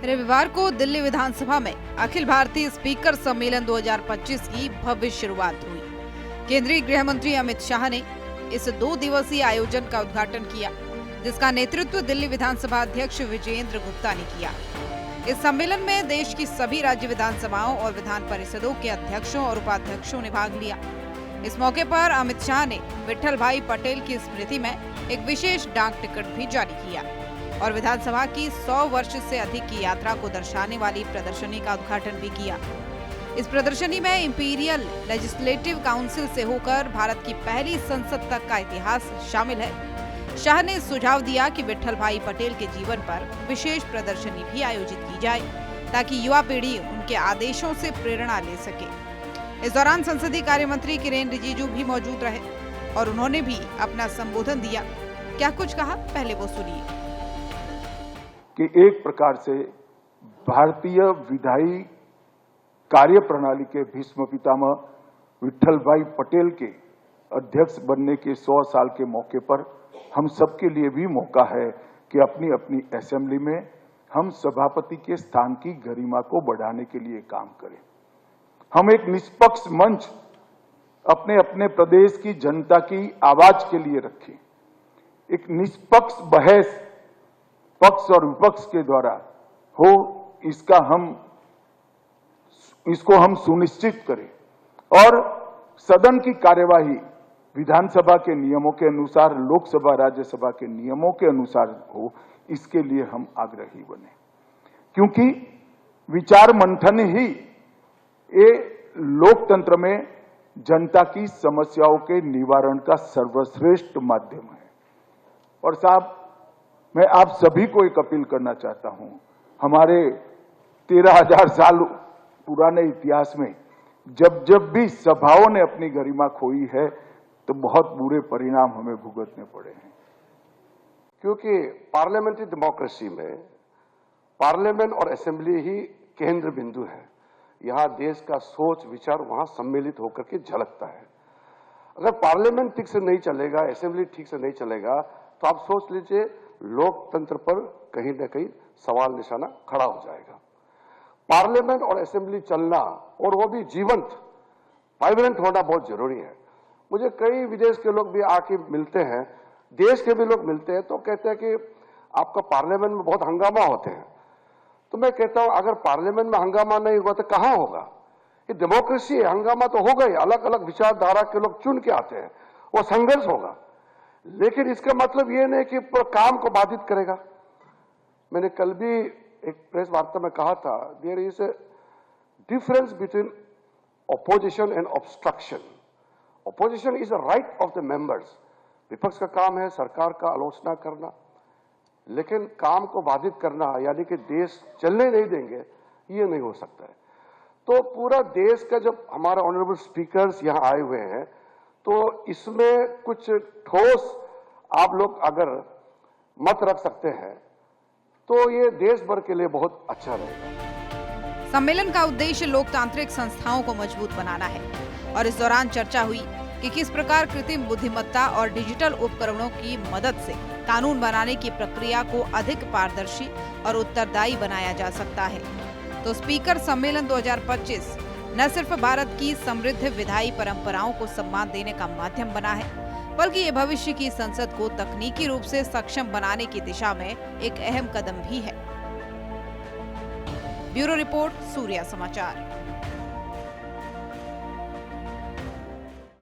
रविवार को दिल्ली विधानसभा में अखिल भारतीय स्पीकर सम्मेलन 2025 की भव्य शुरुआत हुई। केंद्रीय गृह मंत्री अमित शाह ने इस 2 दिवसीय आयोजन का उद्घाटन किया, जिसका नेतृत्व दिल्ली विधानसभा अध्यक्ष विजयेंद्र गुप्ता ने किया। इस सम्मेलन में देश की सभी राज्य विधानसभाओं और विधान परिषदों के अध्यक्षों और उपाध्यक्षों ने भाग लिया। इस मौके पर अमित शाह ने विट्ठल भाई पटेल की स्मृति में एक विशेष डाक टिकट भी जारी किया और विधानसभा की 100 वर्ष से अधिक की यात्रा को दर्शाने वाली प्रदर्शनी का उद्घाटन भी किया। इस प्रदर्शनी में इंपीरियल लेजिस्लेटिव काउंसिल से होकर भारत की पहली संसद तक का इतिहास शामिल है। शाह ने सुझाव दिया कि विट्ठल भाई पटेल के जीवन पर विशेष प्रदर्शनी भी आयोजित की जाए, ताकि युवा पीढ़ी उनके आदेशों से प्रेरणा ले सके। इस दौरान संसदीय कार्य मंत्री किरेन रिजिजू भी मौजूद रहे और उन्होंने भी अपना संबोधन दिया। क्या कुछ कहा, पहले वो सुनिए। कि एक प्रकार से भारतीय विधायी कार्य प्रणाली के भीष्म पितामह विट्ठल भाई पटेल के अध्यक्ष बनने के 100 साल के मौके पर हम सबके लिए भी मौका है कि अपनी अपनी असेंबली में हम सभापति के स्थान की गरिमा को बढ़ाने के लिए काम करें। हम एक निष्पक्ष मंच अपने अपने प्रदेश की जनता की आवाज के लिए रखें। एक निष्पक्ष बहस पक्ष और विपक्ष के द्वारा हो, इसको हम सुनिश्चित करें और सदन की कार्यवाही विधानसभा के नियमों के अनुसार, लोकसभा राज्यसभा के नियमों के अनुसार हो, इसके लिए हम आग्रही बने, क्योंकि विचार मंथन ही ये लोकतंत्र में जनता की समस्याओं के निवारण का सर्वश्रेष्ठ माध्यम है। और साहब, मैं आप सभी को एक अपील करना चाहता हूं। हमारे 13,000 साल पुराने इतिहास में जब जब भी सभाओं ने अपनी गरिमा खोई है तो बहुत बुरे परिणाम हमें भुगतने पड़े हैं। क्योंकि पार्लियामेंट्री डेमोक्रेसी में पार्लियामेंट और असेंबली ही केंद्र बिंदु है। यहां देश का सोच विचार वहां सम्मिलित होकर के झलकता है। अगर पार्लियामेंट ठीक से नहीं चलेगा, असेंबली ठीक से नहीं चलेगा, तो आप सोच लीजिए लोकतंत्र पर कहीं न कहीं सवाल निशाना खड़ा हो जाएगा। पार्लियामेंट और असेंबली चलना, और वो भी जीवंत, वाइब्रेंट होना बहुत जरूरी है। मुझे कई विदेश के लोग भी आके मिलते हैं, देश के भी लोग मिलते हैं, तो कहते हैं कि आपका पार्लियामेंट में बहुत हंगामा होते हैं। तो मैं कहता हूं, अगर पार्लियामेंट में हंगामा नहीं होगा तो कहां होगा? ये डेमोक्रेसी है, हंगामा तो होगा ही। अलग अलग विचारधारा के लोग चुन के आते हैं, वो संघर्ष होगा, लेकिन इसका मतलब ये नहीं कि पूरा काम को बाधित करेगा। मैंने कल भी एक प्रेस वार्ता में कहा था, there is a difference between opposition and obstruction. Opposition is a right of the members. विपक्ष का काम है सरकार का आलोचना करना, लेकिन काम को बाधित करना, यानी कि देश चलने नहीं देंगे, ये नहीं हो सकता है। तो पूरा देश का जब हमारे ऑनरेबल स्पीकर्स यहां आए हुए हैं, तो इसमें कुछ ठोस आप लोग अगर मत रख सकते हैं तो ये देश भर के लिए बहुत अच्छा रहेगा। सम्मेलन का उद्देश्य लोकतांत्रिक संस्थाओं को मजबूत बनाना है और इस दौरान चर्चा हुई कि किस प्रकार कृत्रिम बुद्धिमत्ता और डिजिटल उपकरणों की मदद से कानून बनाने की प्रक्रिया को अधिक पारदर्शी और उत्तरदायी बनाया जा सकता है। तो स्पीकर सम्मेलन 2025 न सिर्फ भारत की समृद्ध विधायी परंपराओं को सम्मान देने का माध्यम बना है, बल्कि ये भविष्य की संसद को तकनीकी रूप से सक्षम बनाने की दिशा में एक अहम कदम भी है। ब्यूरो रिपोर्ट, सूर्या समाचार।